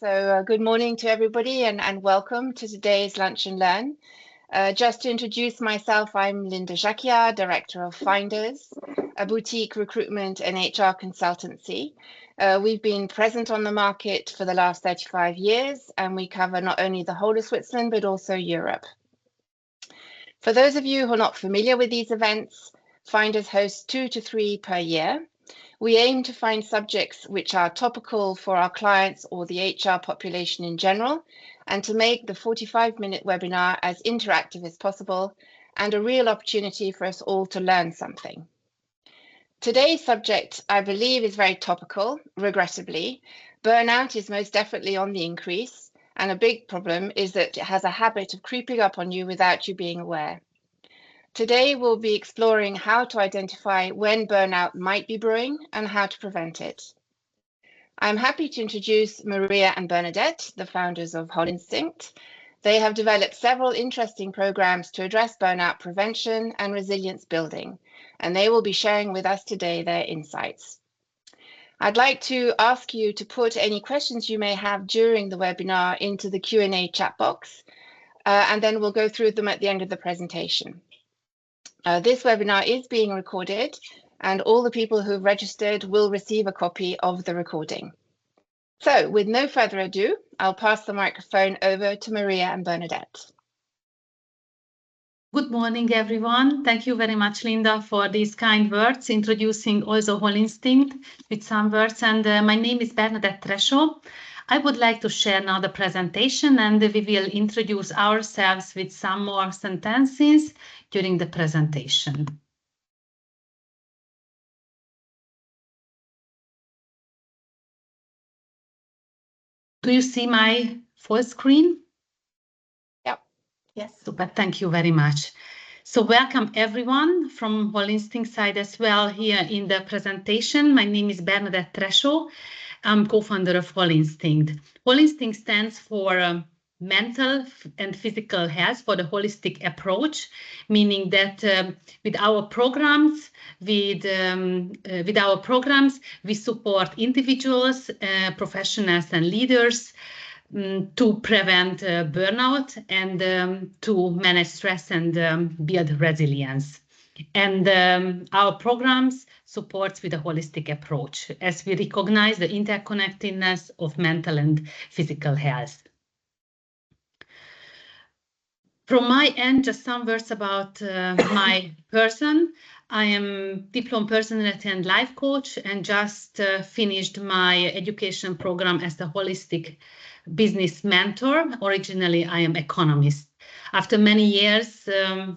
Good morning to everybody and welcome to today's Lunch and Learn. Just to introduce myself, I'm Linda Jacquiard, Director of Finders, a boutique recruitment and HR consultancy. We've been present on the market for the last 35 years, and we cover not only the whole of Switzerland, but also Europe. For those of you who are not familiar with these events, Finders hosts 2 to 3 per year. We aim to find subjects which are topical for our clients or the HR population in general, and to make the 45-minute webinar as interactive as possible and a real opportunity for us all to learn something. Today's subject, I believe, is very topical, regrettably. Burnout is most definitely on the increase, and a big problem is that it has a habit of creeping up on you without you being aware. Today, we'll be exploring how to identify when burnout might be brewing and how to prevent it. I'm happy to introduce Maria and Bernadett, the founders of Holinstinct. They have developed several interesting programs to address burnout prevention and resilience building, and they will be sharing with us today their insights. I'd like to ask you to put any questions you may have during the webinar into the Q&A chat box, and then we'll go through them at the end of the presentation. This webinar is being recorded, and all the people who've registered will receive a copy of the recording. So, with no further ado, I'll pass the microphone over to Maria and Bernadett. Good morning, everyone. Thank you very much, Linda, for these kind words, introducing also Holinstinct with some words. And my name is Bernadett Tresó. I would like to share now the presentation, and we will introduce ourselves with some more sentences during the presentation. Do you see my full screen? Yep. Yes. Super. Thank you very much. So welcome everyone from Holinstinct side as well here in the presentation. My name is Bernadett Tresó. I'm co-founder of Holinstinct. Holinstinct stands for mental and physical health, for the holistic approach, meaning that with our programs, we support individuals, professionals, and leaders to prevent burnout and to manage stress and build resilience. And our programs supports with a holistic approach, as we recognize the interconnectedness of mental and physical health. From my end, just some words about my person. I am diploma personality and life coach, and just finished my education program as the holistic business mentor. Originally, I am economist. After many years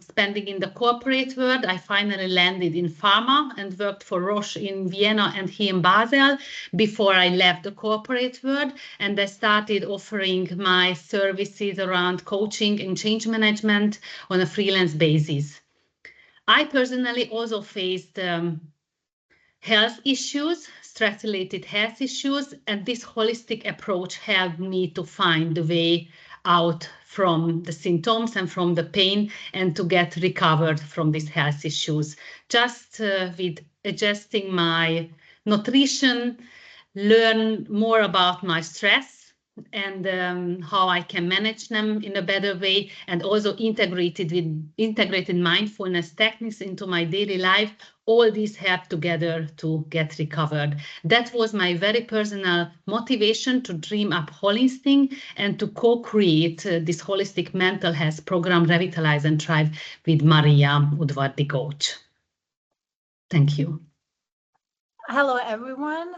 spending in the corporate world, I finally landed in pharma and worked for Roche in Vienna and here in Basel before I left the corporate world, and I started offering my services around coaching and change management on a freelance basis. I personally also faced health issues, stress-related health issues, and this holistic approach helped me to find the way out from the symptoms and from the pain and to get recovered from these health issues. Just with adjusting my nutrition, learn more about my stress and how I can manage them in a better way, and also integrated mindfulness techniques into my daily life. All these help together to get recovered. That was my very personal motivation to dream up Holinstinct and to co-create this holistic mental health program, Revitalize and Thrive, with Maria Udvardi-Gocs. Thank you. Hello, everyone.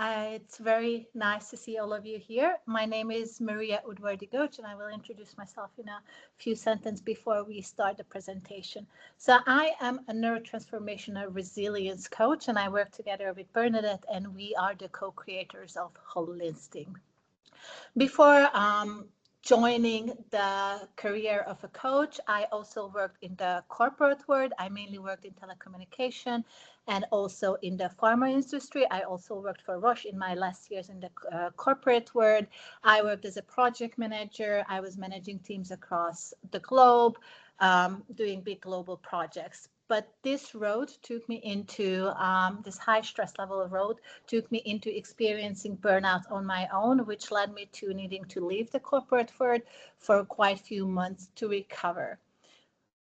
It's very nice to see all of you here. My name is Maria Udvardi-Gocs, and I will introduce myself in a few sentences before we start the presentation. So I am a neurotransformational resilience coach, and I work together with Bernadett, and we are the co-creators of Holinstinct. Before joining the career of a coach, I also worked in the corporate world. I mainly worked in telecommunication and also in the pharma industry. I also worked for Roche in my last years in the corporate world. I worked as a project manager. I was managing teams across the globe, doing big global projects. But this road took me into this high stress level road took me into experiencing burnout on my own, which led me to needing to leave the corporate world for quite a few months to recover.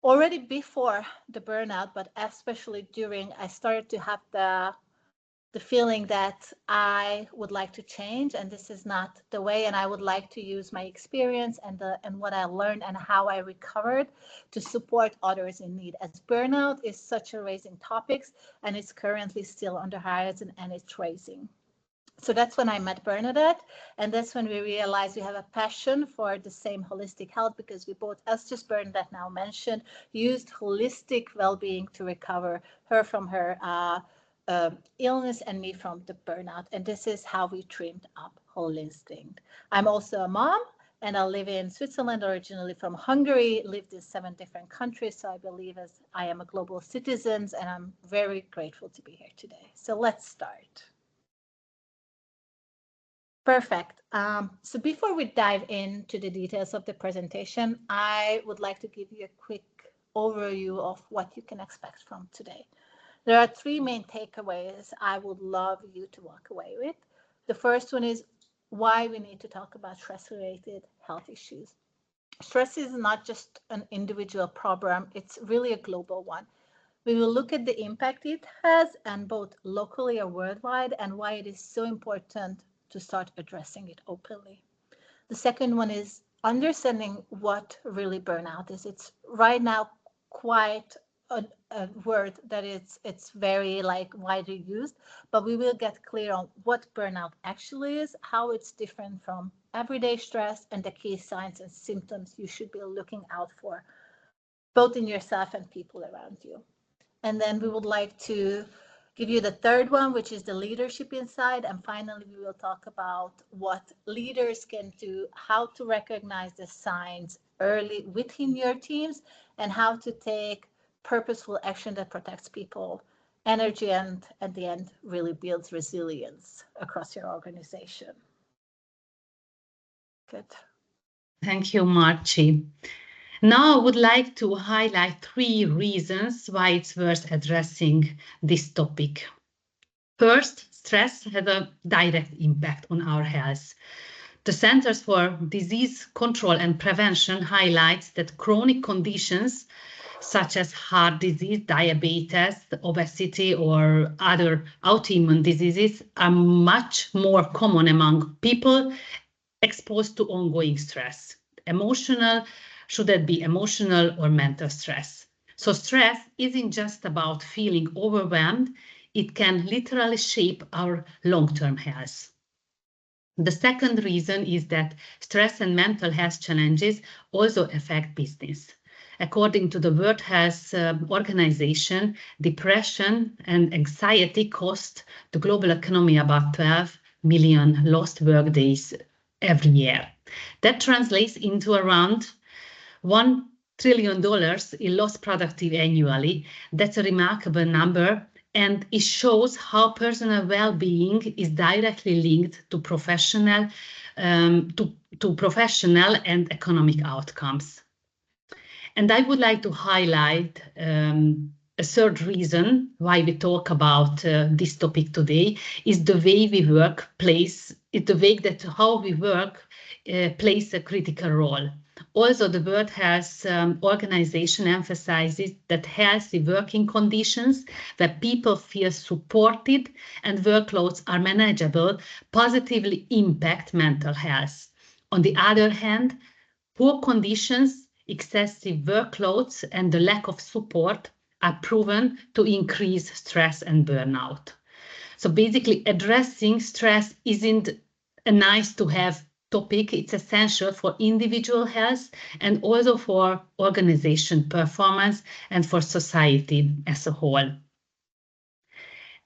Already before the burnout, but especially during, I started to have the feeling that I would like to change, and this is not the way, and I would like to use my experience and what I learned and how I recovered to support others in need, as burnout is such a raising topic and it's currently still on the horizon and it's raising. So that's when I met Bernadett, and that's when we realized we have a passion for the same holistic health, because we both, as just Bernadett now mentioned, used holistic well-being to recover, her from her illness and me from the burnout. And this is how we trimmed up Holinstinct. I'm also a mom, and I live in Switzerland, originally from Hungary, lived in 7 different countries. So I believe as I am a global citizen, and I'm very grateful to be here today. So let's start. Perfect. So before we dive into the details of the presentation, I would like to give you a quick overview of what you can expect from today. There are 3 main takeaways I would love you to walk away with. The first one is why we need to talk about stress-related health issues. Stress is not just an individual problem, it's really a global one. We will look at the impact it has, and both locally or worldwide, and why it is so important to start addressing it openly. The second one is understanding what really burnout is. It's right now quite a word that it's very widely used, but we will get clear on what burnout actually is, how it's different from everyday stress, and the key signs and symptoms you should be looking out for, both in yourself and people around you. And then we would like to give you the third one, which is the leadership inside. And finally, we will talk about what leaders can do, how to recognize the signs early within your teams, and how to take purposeful action that protects people, energy, and at the end really builds resilience across your organization. Good. Thank you, Marci. Now I would like to highlight 3 reasons why it's worth addressing this topic. First, stress has a direct impact on our health. The Centers for Disease Control and Prevention highlights that chronic conditions such as heart disease, diabetes, obesity, or other autoimmune diseases are much more common among people exposed to ongoing stress. Should it be emotional or mental stress? So stress isn't just about feeling overwhelmed, it can literally shape our long-term health. The second reason is that stress and mental health challenges also affect business. According to the World Health Organization, depression and anxiety cost the global economy about 12 million lost workdays every year. That translates into around $1 trillion in lost productivity annually. That's a remarkable number, and it shows how personal well-being is directly linked to professional and economic outcomes. And I would like to highlight a third reason why we talk about this topic today is the way we work plays how we work plays a critical role. Also, the World Health Organization emphasizes that healthy working conditions where people feel supported and workloads are manageable positively impact mental health. On the other hand, poor conditions, excessive workloads, and the lack of support are proven to increase stress and burnout. So basically, addressing stress isn't a nice to have topic, it's essential for individual health and also for organization performance and for society as a whole.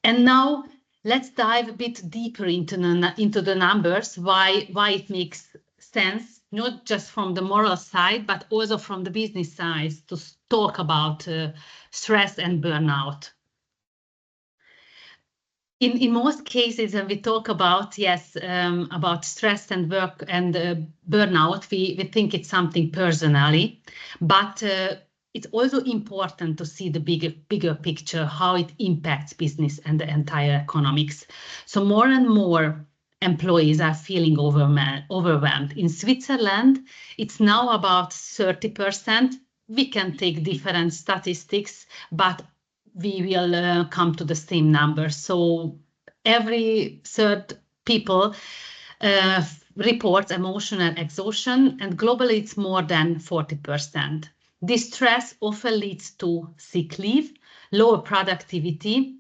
And now let's dive a bit deeper into the numbers, why it makes sense, not just from the moral side, but also from the business side, to talk about stress and burnout. In most cases, when we talk about about stress and work and burnout, we think it's something personally, but it's also important to see the bigger picture, how it impacts business and the entire economics. So more and more employees are feeling overwhelmed. In Switzerland, it's now about 30%. We can take different statistics, but we will come to the same number. So every third people reports emotional exhaustion, and globally it's more than 40%. This stress often leads to sick leave, lower productivity,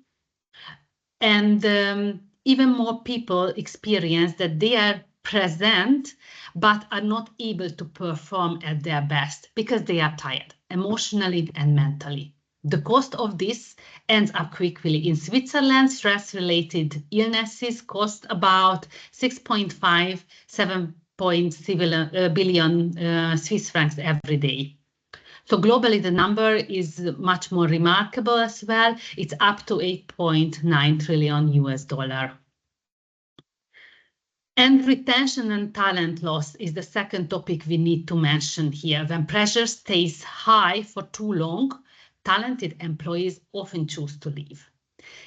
and even more people experience that they are present but are not able to perform at their best because they are tired emotionally and mentally. The cost of this ends up quickly. In Switzerland, stress-related illnesses cost about 6.5, 7.7 billion Swiss francs every day. So globally, the number is much more remarkable as well. It's up to 8.9 trillion US dollar. And retention and talent loss is the second topic we need to mention here. When pressure stays high for too long, talented employees often choose to leave.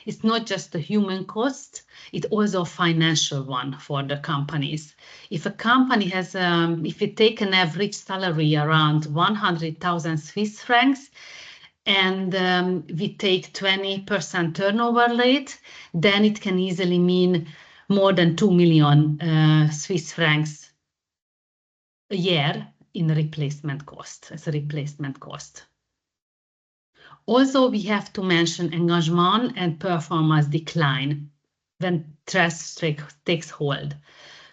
It's not just a human cost, it's also a financial one for the companies. If a company has, if we take an average salary around 100,000 Swiss francs, and we take 20% turnover rate, then it can easily mean more than 2 million Swiss francs a year in replacement cost, as a replacement cost. Also, we have to mention engagement and performance decline when stress takes hold.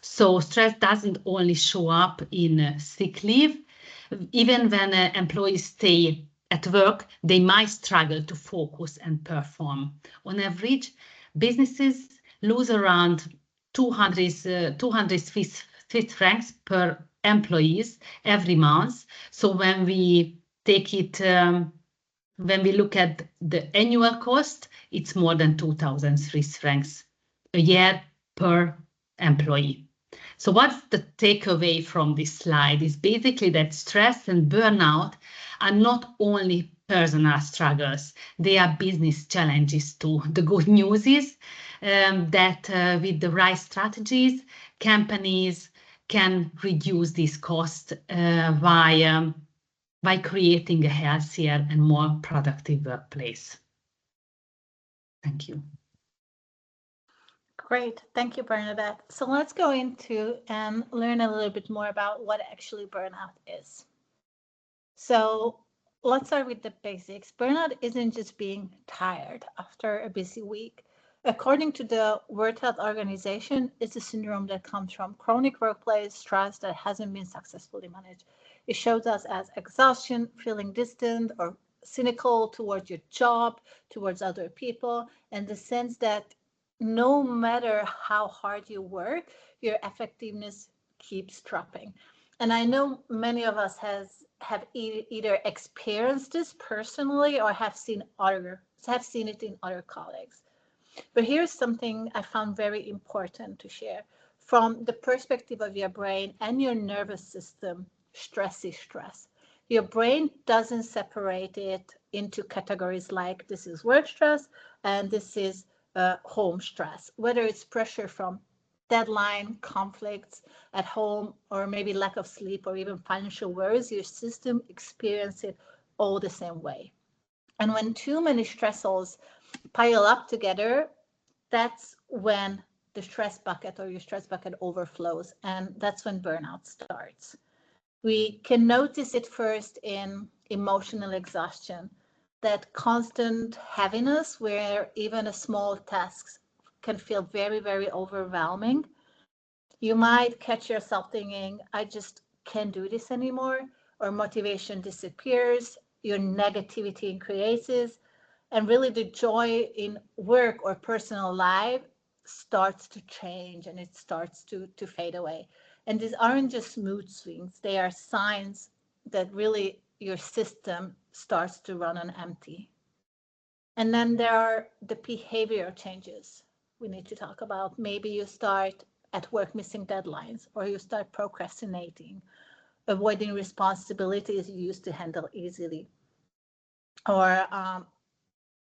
So stress doesn't only show up in sick leave. Even when employees stay at work, they might struggle to focus and perform. On average, businesses lose around 200 Swiss francs per employees every month. So when we take it, when we look at the annual cost, it's more than 2,000 Swiss francs a year per employee. So what's the takeaway from this slide is basically that stress and burnout are not only personal struggles, they are business challenges too. The good news is that with the right strategies, companies can reduce these costs by creating a healthier and more productive workplace. Thank you. Great, thank you, Bernadette. So let's go into and learn a little bit more about what actually burnout is. So let's start with the basics. Burnout isn't just being tired after a busy week. According to the World Health Organization, it's a syndrome that comes from chronic workplace stress that hasn't been successfully managed. It shows us as exhaustion, feeling distant or cynical towards your job, towards other people, and the sense that no matter how hard you work, your effectiveness keeps dropping. And I know many of us have either experienced this personally or have seen it in other colleagues. But here's something I found very important to share. From the perspective of your brain and your nervous system, stress is stress. Your brain doesn't separate it into categories like this is work stress and this is home stress, whether it's pressure from deadline, conflicts at home, or maybe lack of sleep or even financial worries, your system experiences it all the same way. And when too many stressors pile up together, that's when the stress bucket or your stress bucket overflows, and that's when burnout starts. We can notice it first in emotional exhaustion, that constant heaviness where even a small task can feel very, very overwhelming. You might catch yourself thinking, I just can't do this anymore, or motivation disappears, your negativity increases, and really the joy in work or personal life starts to change and it starts to fade away. And these aren't just mood swings, they are signs that really your system starts to run on empty. And then there are the behavior changes we need to talk about. Maybe you start at work missing deadlines, or you start procrastinating, avoiding responsibilities you used to handle easily. or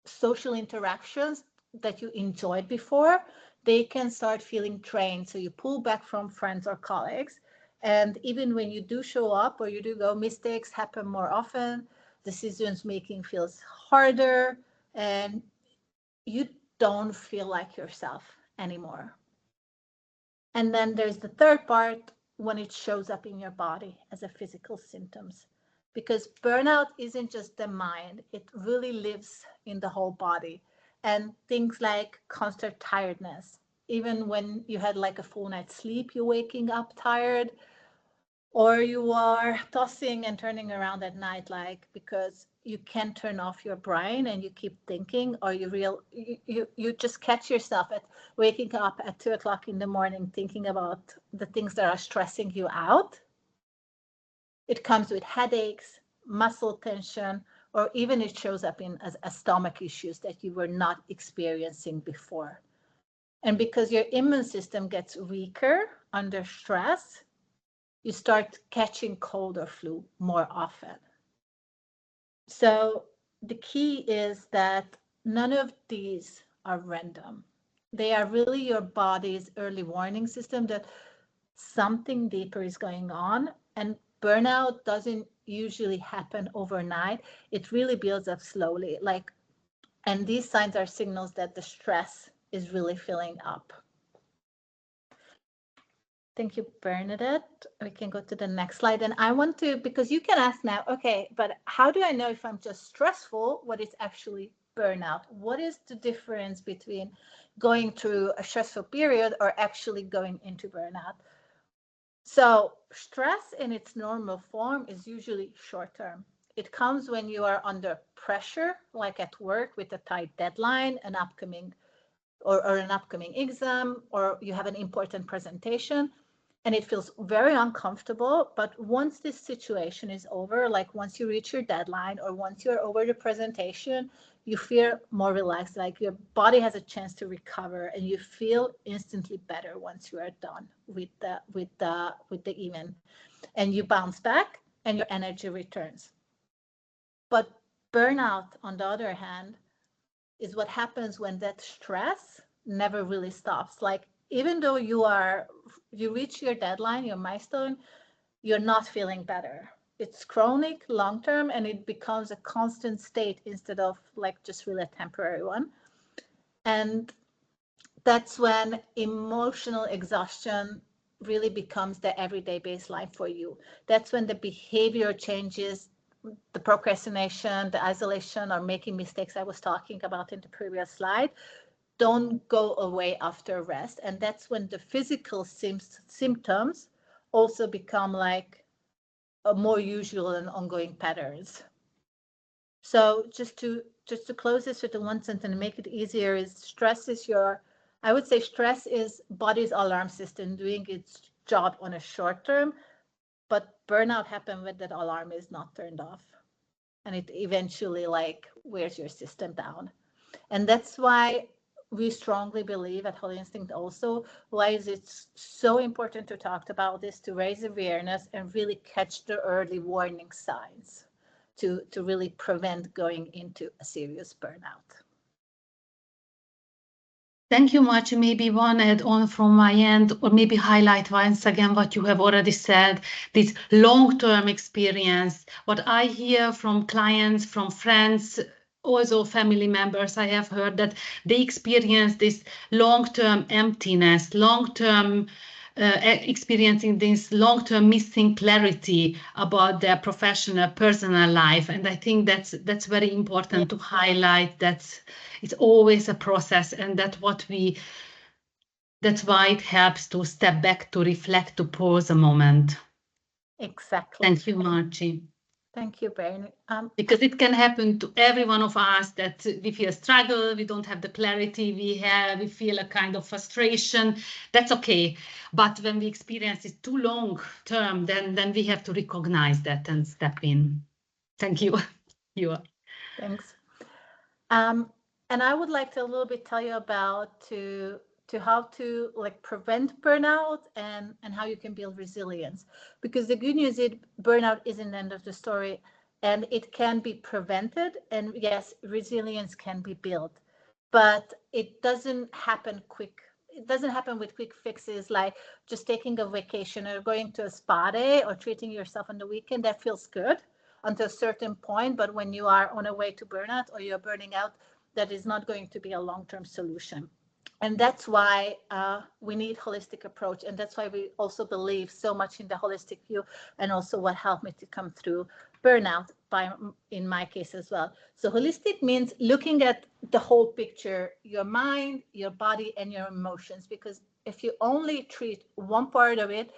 social interactions that you enjoyed before, they can start feeling drained. So you pull back from friends or colleagues. And even when you do show up or you do go, mistakes happen more often, decisions making feels harder, and you don't feel like yourself anymore. And then there's the third part, when it shows up in your body as a physical symptoms. Because burnout isn't just the mind, it really lives in the whole body. And things like constant tiredness, even when you had like a full night's sleep, you're waking up tired, or you are tossing and turning around at night, like because you can't turn off your brain and you keep thinking, or you just catch yourself at waking up at 2 o'clock in the morning thinking about the things that are stressing you out. It comes with headaches, muscle tension, or even it shows up in as stomach issues that you were not experiencing before. And because your immune system gets weaker under stress, you start catching cold or flu more often. So the key is that none of these are random. They are really your body's early warning system that something deeper is going on. And burnout doesn't usually happen overnight. It really builds up slowly. And these signs are signals that the stress is really filling up. Thank you, Bernadette. We can go to the next slide. And I want to, because you can ask now, okay, but how do I know if I'm just stressful, what is actually burnout? What is the difference between going through a stressful period or actually going into burnout? So stress in its normal form is usually short term. It comes when you are under pressure, like at work with a tight deadline, an upcoming exam, or you have an important presentation, and it feels very uncomfortable. But once this situation is over, like once you reach your deadline or once you're over the presentation, you feel more relaxed, like your body has a chance to recover, and you feel instantly better once you are done with the event, and you bounce back and your energy returns. But burnout, on the other hand, is what happens when that stress never really stops. Like even though you reach your deadline, your milestone, you're not feeling better. It's chronic, long term, and it becomes a constant state instead of like just really a temporary one. And that's when emotional exhaustion really becomes the everyday baseline for you. That's when the behavior changes, the procrastination, the isolation, or making mistakes I was talking about in the previous slide, don't go away after rest. And that's when the physical symptoms also become like a more usual and ongoing patterns. So just to close this with the one sentence and make it easier, is stress is I would say stress is body's alarm system doing its job on a short term, but burnout happens when that alarm is not turned off, and it eventually like wears your system down. And that's why we strongly believe at Holinstinct also, why is it so important to talk about this, to raise awareness and really catch the early warning signs to really prevent going into a serious burnout. Thank you much. Maybe one add on from my end, or maybe highlight once again what you have already said, this long-term experience. What I hear from clients, from friends, also family members, I have heard that they experience this long-term emptiness, long-term experiencing this long-term missing clarity about their professional, personal life. And I think that's very important to highlight, that it's always a process, and that's why it helps to step back, to reflect, to pause a moment. Exactly. Thank you, Marci. Thank you, Bernie. Because it can happen to every one of us that we feel a struggle, we don't have the clarity, we feel a kind of frustration. That's okay. But when we experience it too long term, then we have to recognize that and step in. Thank you. Thanks. And I would like to a little bit tell you about to how to like prevent burnout and how you can build resilience. Because the good news is burnout isn't the end of the story. and it can be prevented. And yes, resilience can be built, but it doesn't happen quick. It doesn't happen with quick fixes like just taking a vacation or going to a spa day or treating yourself on the weekend. That feels good until a certain point, but when you are on a way to burnout or you're burning out, that is not going to be a long-term solution. And that's why we need holistic approach. And that's why we also believe so much in the holistic view, and also what helped me to come through burnout in my case as well. So holistic means looking at the whole picture, your mind, your body, and your emotions, because if you only treat one part of it,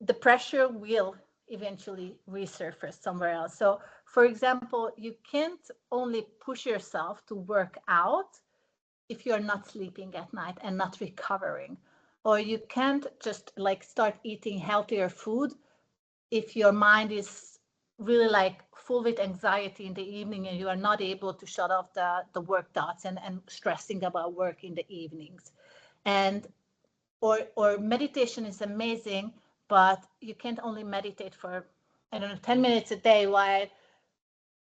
the pressure will eventually resurface somewhere else. So for example, you can't only push yourself to work out if you're not sleeping at night and not recovering, or you can't just like start eating healthier food if your mind is really like full with anxiety in the evening and you are not able to shut off the work thoughts and stressing about work in the evenings. And or meditation is amazing, but you can't only meditate for, I don't know, 10 minutes a day while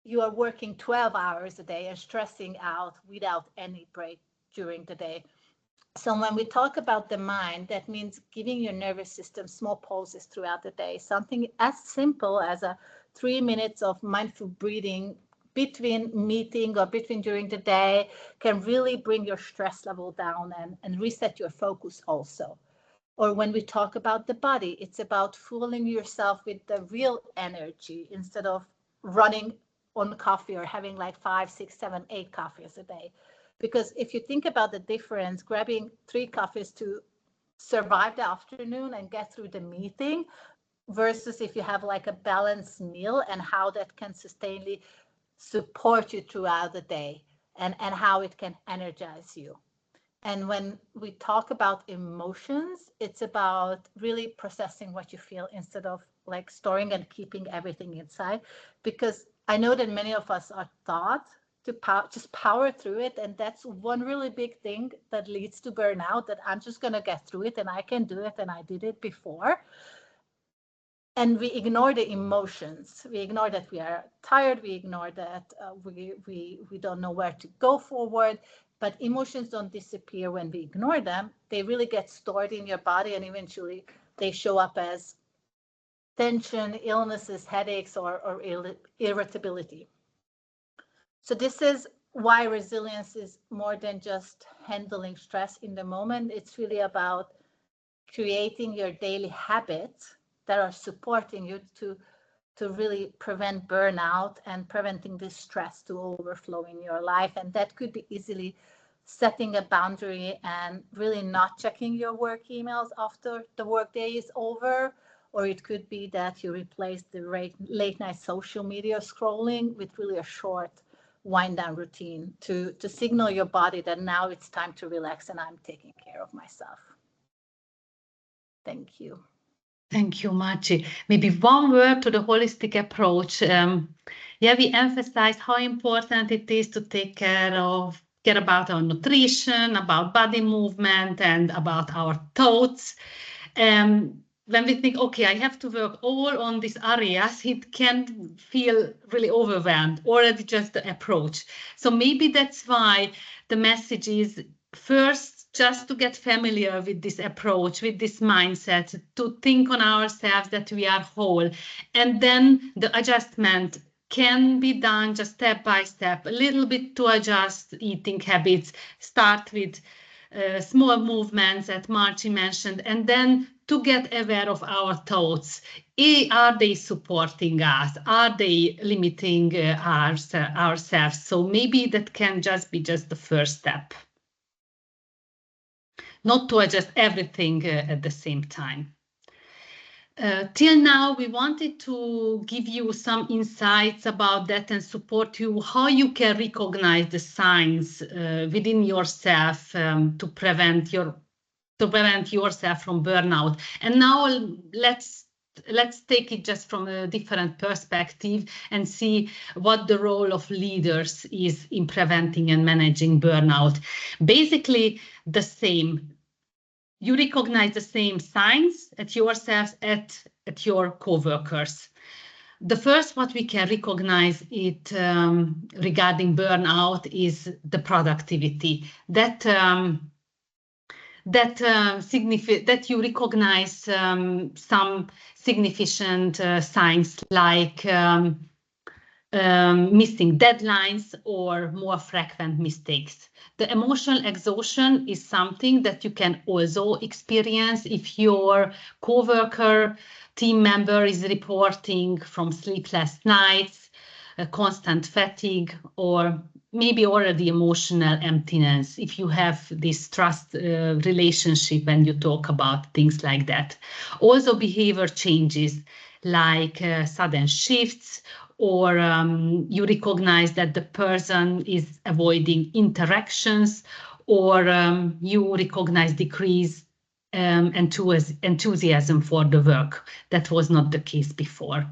you are working 12 hours a day and stressing out without any break during the day. So when we talk about the mind, that means giving your nervous system small pauses throughout the day. Something as simple as 3 minutes of mindful breathing between meeting or between during the day can really bring your stress level down and reset your focus also. Or when we talk about the body, it's about fueling yourself with the real energy instead of running on coffee or having like 5, 6, 7, 8 coffees a day. Because if you think about the difference, grabbing 3 coffees to survive the afternoon and get through the meeting versus if you have like a balanced meal, and how that can sustainably support you throughout the day, and how it can energize you. And when we talk about emotions, it's about really processing what you feel instead of like storing and keeping everything inside. Because I know that many of us are taught to just power through it. And that's one really big thing that leads to burnout, that I'm just going to get through it and I can do it and I did it before. And we ignore the emotions. We ignore that we are tired. We ignore that we don't know where to go forward. But emotions don't disappear when we ignore them. They really get stored in your body, and eventually they show up as tension, illnesses, headaches, or irritability. So this is why resilience is more than just handling stress in the moment. It's really about creating your daily habits that are supporting you to really prevent burnout and preventing this stress to overflow in your life. And that could be easily setting a boundary and really not checking your work emails after the workday is over. Or it could be that you replace the late night social media scrolling with really a short wind down routine to signal your body that now it's time to relax and I'm taking care of myself. Thank you. Thank you, Marci. Maybe one word to the holistic approach. We emphasize how important it is to care about our nutrition, about body movement, and about our thoughts. When we think, okay, I have to work all on these areas, it can feel really overwhelmed, already just the approach. So maybe that's why the message is first, just to get familiar with this approach, with this mindset, to think on ourselves that we are whole. And then the adjustment can be done just step by step, a little bit to adjust eating habits, start with small movements that Marci mentioned, and then to get aware of our thoughts. Are they supporting us? Are they limiting ourselves? So maybe that can just be the first step. Not to adjust everything at the same time. Till now, we wanted to give you some insights about that and support you, how you can recognize the signs within yourself to prevent yourself from burnout. And now let's take it just from a different perspective and see what the role of leaders is in preventing and managing burnout. Basically, the same. You recognize the same signs at yourselves, at your co-workers. the first what we can recognize it regarding burnout is the productivity. That you recognize some significant signs like missing deadlines or more frequent mistakes. The emotional exhaustion is something that you can also experience if your coworker, team member is reporting from sleepless nights, constant fatigue, or maybe already emotional emptiness, if you have this trust relationship and you talk about things like that. Also behavior changes like sudden shifts, or you recognize that the person is avoiding interactions, or you recognize decreased enthusiasm for the work. That was not the case before.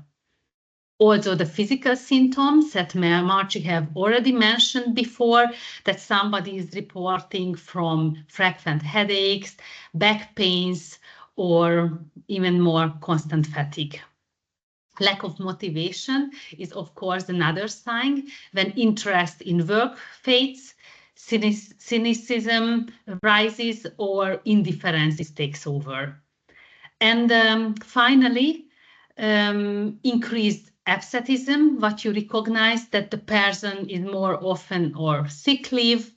Also, the physical symptoms that Marci have already mentioned before, that somebody is reporting from frequent headaches, back pains, or even more constant fatigue. Lack of motivation is, of course, another sign. When interest in work fades, cynicism rises, or indifference takes over. And finally, increased absenteeism, what you recognize that the person is more often or sick leave,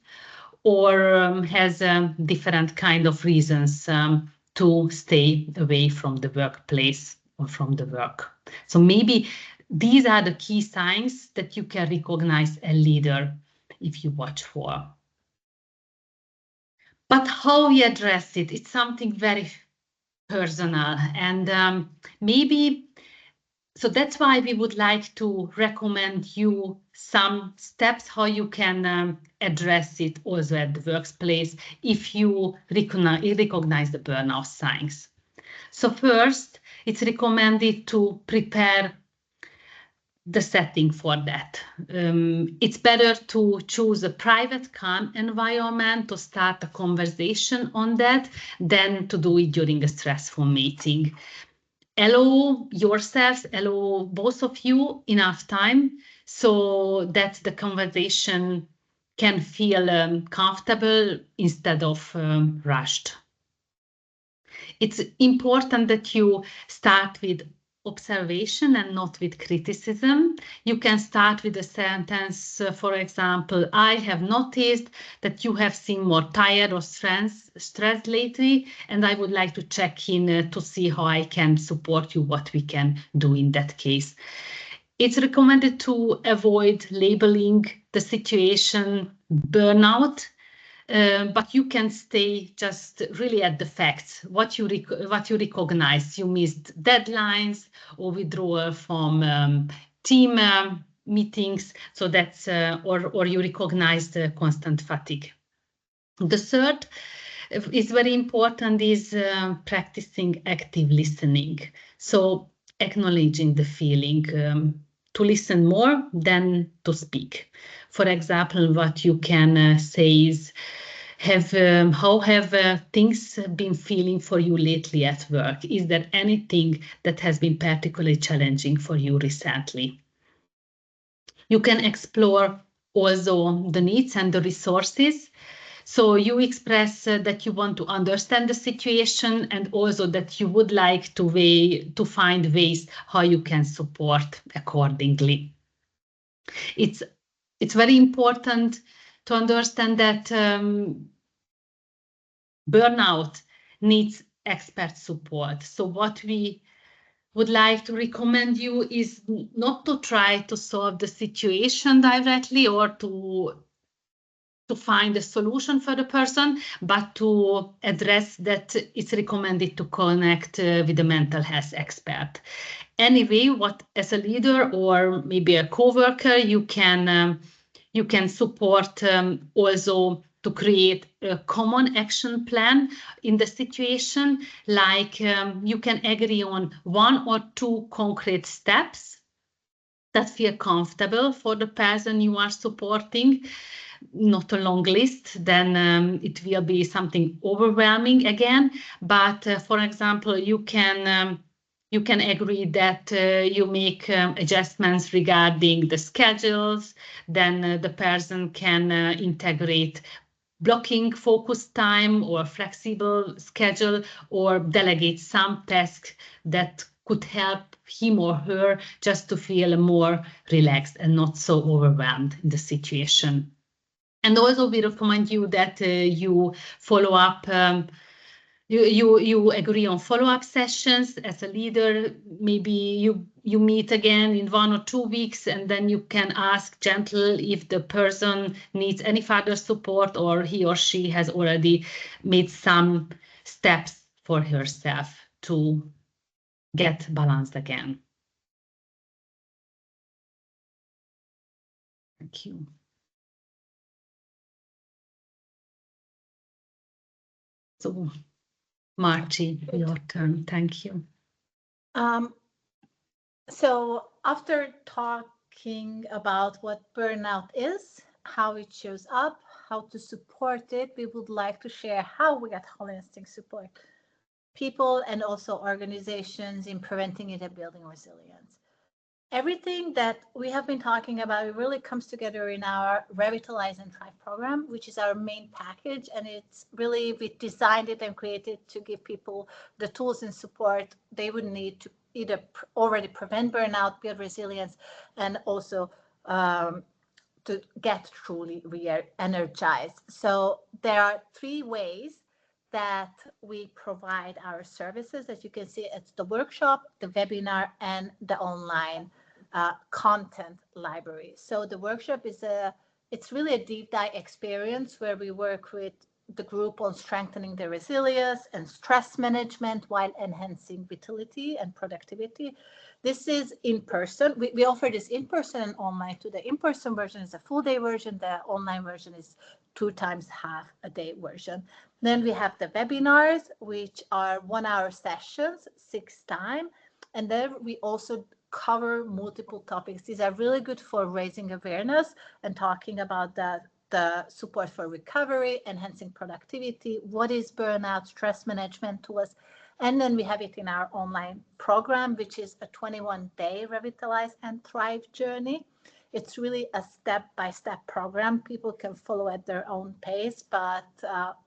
or has different kind of reasons to stay away from the workplace or from the work. So maybe these are the key signs that you can recognize a leader if you watch for. But how we address it, it's something very personal, and maybe so that's why we would like to recommend you some steps how you can address it also at the workplace if you recognize the burnout signs. So first, it's recommended to prepare the setting for that. It's better to choose a private, calm environment to start a conversation on that than to do it during a stressful meeting. Allow yourselves, allow both of you enough time so that the conversation can feel comfortable instead of rushed. It's important that you start with observation and not with criticism. You can start with a sentence, for example, I have noticed that you have seemed more tired or stressed lately, and I would like to check in to see how I can support you, what we can do in that case. It's recommended to avoid labeling the situation burnout, but you can stay just really at the facts, what you recognize. You missed deadlines or withdrawal from team meetings, so that's or you recognize the constant fatigue. The third is very important is practicing active listening. So acknowledging the feeling, to listen more than to speak. For example, what you can say is, how have things been feeling for you lately at work? Is there anything that has been particularly challenging for you recently? You can explore also the needs and the resources. So you express that you want to understand the situation and also that you would like to find ways how you can support accordingly. It's very important to understand that burnout needs expert support. So what we would like to recommend you is not to try to solve the situation directly or to find a solution for the person, but to address that it's recommended to connect with a mental health expert. Anyway, what as a leader or maybe a coworker, you can support also to create a common action plan in the situation, like you can agree on 1 or 2 concrete steps that feel comfortable for the person you are supporting. Not a long list, then it will be something overwhelming again. But for example, you can you can agree that you make adjustments regarding the schedules. Then the person can integrate blocking focus time or flexible schedule, or delegate some tasks that could help him or her just to feel more relaxed and not so overwhelmed in the situation. And also we recommend you that you follow up. You agree on follow-up sessions as a leader. Maybe you meet again in 1 or 2 weeks, and then you can ask gently if the person needs any further support, or he or she has already made some steps for herself to get balanced again. Thank you. So, Marci, your turn. Thank you. So after talking about what burnout is, how it shows up, how to support it, we would like to share how we at Holinstinct support people and also organizations in preventing it and building resilience. Everything that we have been talking about, it really comes together in our Revitalize and Thrive program, which is our main package. And it's really, we designed it and created to give people the tools and support they would need to either already prevent burnout, build resilience, and also to get truly re-energized. So there are 3 ways that we provide our services. As you can see, it's the workshop, the webinar, and the online content library. So the workshop is it's really a deep dive experience where we work with the group on strengthening the resilience and stress management while enhancing vitality and productivity. This is in person. We offer this in person and online too. The in-person version is a full day version. The online version is 2 times half a day version. Then we have the webinars, which are 1-hour sessions, 6 times. And then we also cover multiple topics. These are really good for raising awareness and talking about the support for recovery, enhancing productivity, what is burnout, stress management tools. And then we have it in our online program, which is a 21-day Revitalize and Thrive journey. It's really a step-by-step program. People can follow at their own pace, but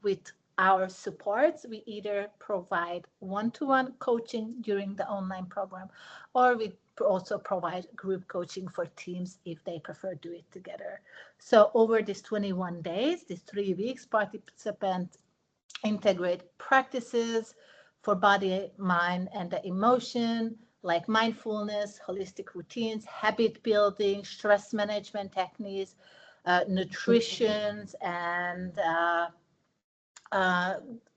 with our supports, we either provide one-to-one coaching during the online program, or we also provide group coaching for teams if they prefer do it together. So over these 21 days, these 3 weeks, participants integrate practices for body, mind, and the emotion, like mindfulness, holistic routines, habit building, stress management techniques, nutrition, and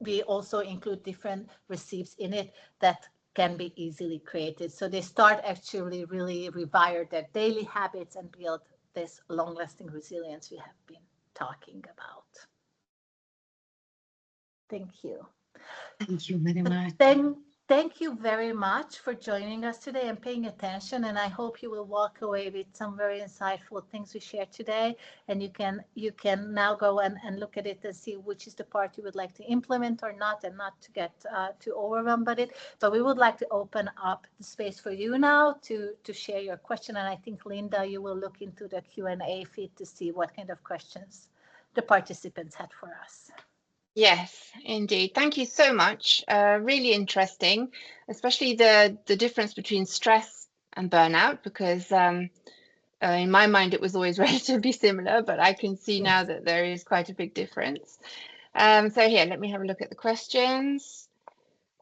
we also include different recipes in it that can be easily created. So they start actually really rewire their daily habits and build this long-lasting resilience we have been talking about. Thank you. Thank you very much. Thank you very much for joining us today and paying attention. And I hope you will walk away with some very insightful things we shared today. And you can now go and look at it and see which is the part you would like to implement or not, and not to get too overwhelmed by it. But we would like to open up the space for you now to share your question. And I think, Linda, you will look into the Q&A feed to see what kind of questions the participants had for us. Yes, indeed. Thank you so much. Really interesting, especially the difference between stress and burnout, because in my mind it was always relatively similar, but I can see now that there is quite a big difference. So here, let me have a look at the questions.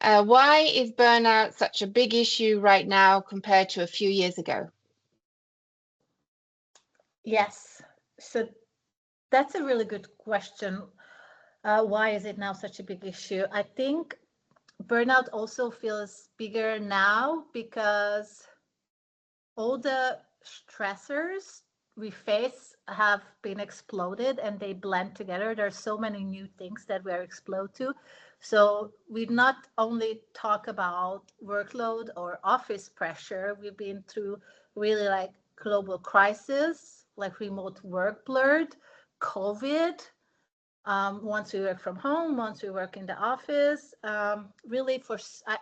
Why is burnout such a big issue right now compared to a few years ago? Yes, so that's a really good question. Why is it now such a big issue? I think burnout also feels bigger now because all the stressors we face have been exploded and they blend together. There's so many new things that we're exposed to. So we not only talk about workload or office pressure, we've been through really like global crisis, like remote work blurred, COVID, once we work from home, once we work in the office. Really,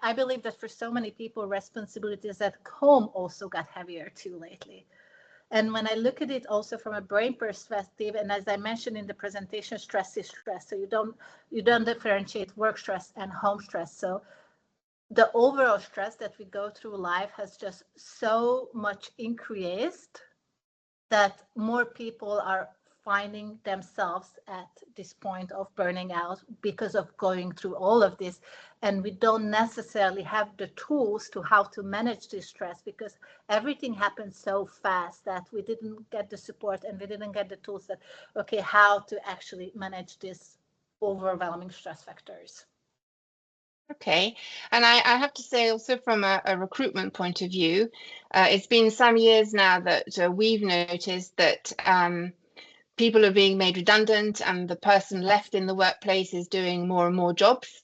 I believe that for so many people, responsibilities at home also got heavier too lately. And when I look at it also from a brain perspective, and as I mentioned in the presentation, stress is stress. So you don't differentiate work stress and home stress. So the overall stress that we go through life has just so much increased that more people are finding themselves at this point of burning out because of going through all of this. And we don't necessarily have the tools to how to manage this stress, because everything happens so fast that we didn't get the support and we didn't get the tools that, okay, how to actually manage this overwhelming stress factors. Okay, and I have to say also from a recruitment point of view, it's been some years now that we've noticed that people are being made redundant and the person left in the workplace is doing more and more jobs.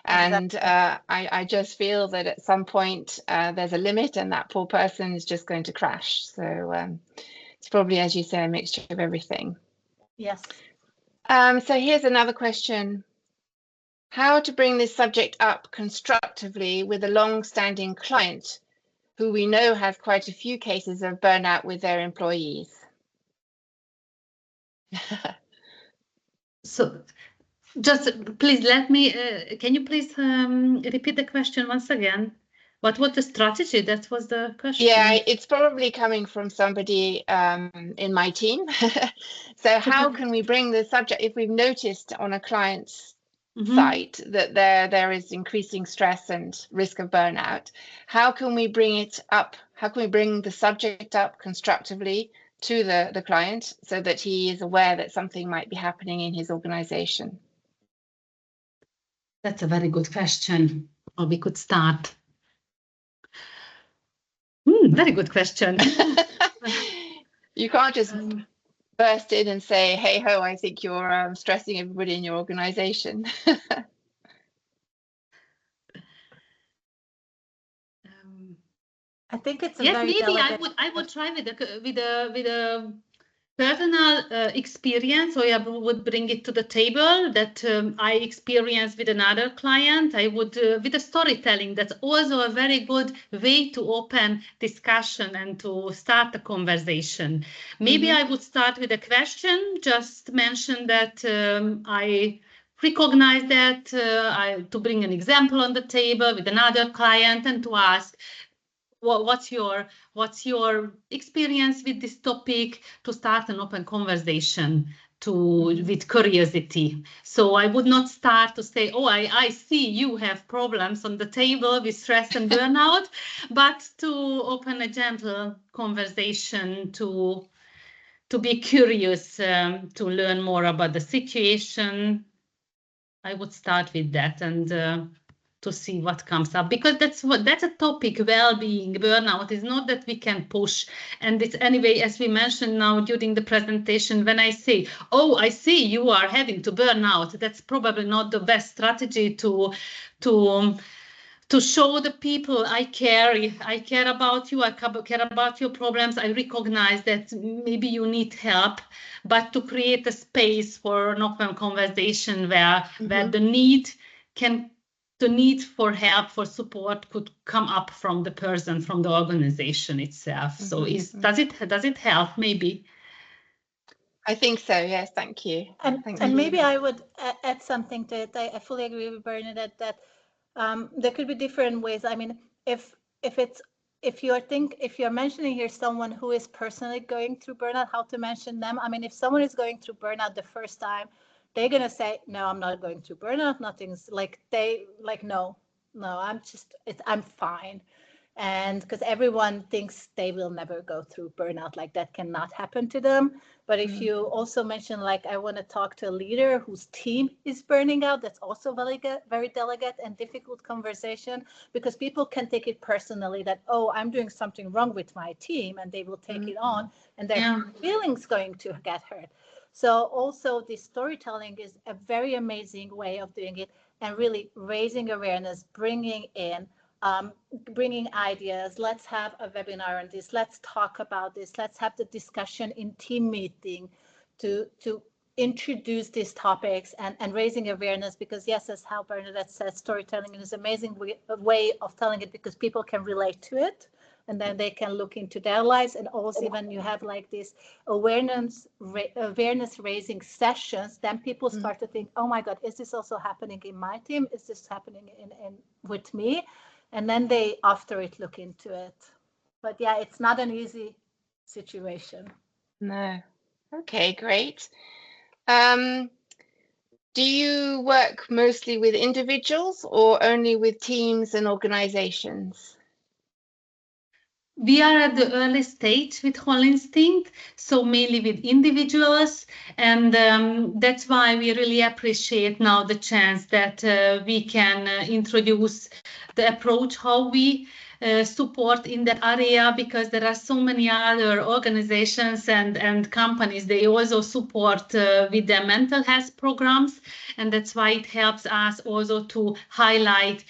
And Exactly. I just feel that at some point there's a limit and that poor person is just going to crash. So it's probably, as you say, a mixture of everything. Yes. So here's another question. How to bring this subject up constructively with a long-standing client who we know has quite a few cases of burnout with their employees? So just please let me, can you please repeat the question once again? What was the strategy? That was the question. Yeah, it's probably coming from somebody in my team. So how can we bring the subject, if we've noticed on a client's site that there is increasing stress and risk of burnout, how can we bring it up? How can we bring the subject up constructively to the client so that he is aware that something might be happening in his organization? That's a very good question. Or we could start. Very good question. You can't just burst in and say, hey ho, I think you're stressing everybody in your organization. I think it's a yes, very maybe delicate. I would try with a personal experience. So I would bring it to the table that I experienced with another client. I would with a storytelling. That's also a very good way to open discussion and to start a conversation. Maybe I would start with a question. Just mention that I recognize that to bring an example on the table with another client and to ask, what's your experience with this topic, to start an open conversation with curiosity. So I would not start to say, oh, I see you have problems on the table with stress and burnout, but to open a gentle conversation, to be curious, to learn more about the situation. I would start with that and to see what comes up, because that's a topic. Well-being, burnout is not that we can push. And it's anyway, as we mentioned now during the presentation, when I say, oh, I see you are having to burn out, that's probably not the best strategy to show the people I care about you, I care about your problems. I recognize that maybe you need help, but to create a space for an open conversation where the need for help, for support could come up from the person, from the organization itself. So does it help? Maybe. I think so. Yes, thank you. And maybe I would add something to it. I fully agree with Bernadette that there could be different ways. I mean, if you're mentioning here someone who is personally going through burnout, how to mention them. I mean, if someone is going through burnout the first time, they're gonna say, no, I'm not going through burnout. Nothing's no, I'm fine. And because everyone thinks they will never go through burnout, like that cannot happen to them. But if you also mention, like, I want to talk to a leader whose team is burning out, that's also very delicate and difficult conversation, because people can take it personally that, oh, I'm doing something wrong with my team, and they will take it on, and their feelings going to get hurt. So also this storytelling is a very amazing way of doing it, and really raising awareness, bringing ideas. Let's have a webinar on this. Let's talk about this. Let's have the discussion in team meeting to introduce these topics and raising awareness, because yes, as how Bernadett said, storytelling is an amazing way of telling it, because people can relate to it and then they can look into their lives. And also when you have like these awareness raising sessions, then people start to think, oh my God, is this also happening in my team? Is this happening in with me? And then they after it look into it. But yeah, it's not an easy situation. No. Okay, great. Do you work mostly with individuals or only with teams and organizations? We are at the early stage with Holinstinct, so mainly with individuals, and that's why we really appreciate now the chance that we can introduce the approach, how we support in that area, because there are so many other organizations and companies, they also support with their mental health programs, and that's why it helps us also to highlight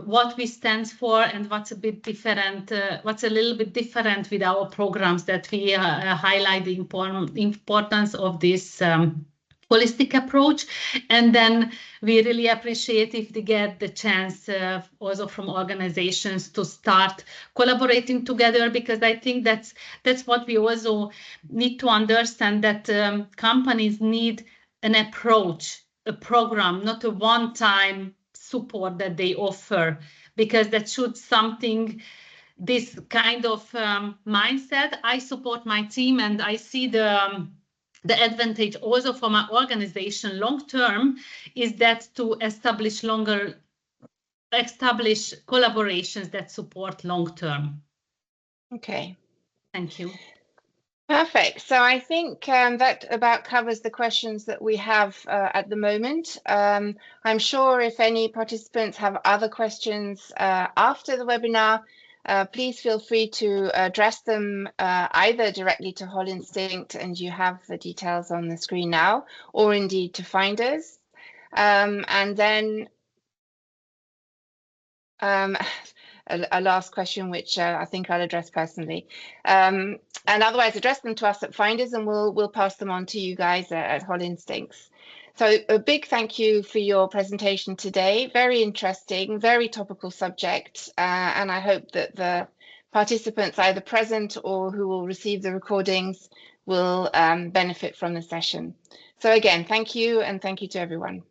what we stand for and what's a bit different, what's a little bit different with our programs, that we highlight the importance of this holistic approach. And then we really appreciate if they get the chance also from organizations to start collaborating together, because I think that's what we also need to understand, that companies need an approach, a program, not a one-time support that they offer, because that should something, this kind of mindset. I support my team and I see the advantage also for my organization long term is that to establish collaborations that support long term. Okay. Thank you. Perfect. So I think that about covers the questions that we have at the moment. I'm sure if any participants have other questions after the webinar, please feel free to address them either directly to Holinstinct, and you have the details on the screen now, or indeed to Finders. And then a last question, which I think I'll address personally. And otherwise address them to us at Finders, and we'll pass them on to you guys at Holinstinct. So a big thank you for your presentation today. Very interesting, very topical subject, and I hope that the participants either present or who will receive the recordings will benefit from the session. So again, thank you, and thank you to everyone.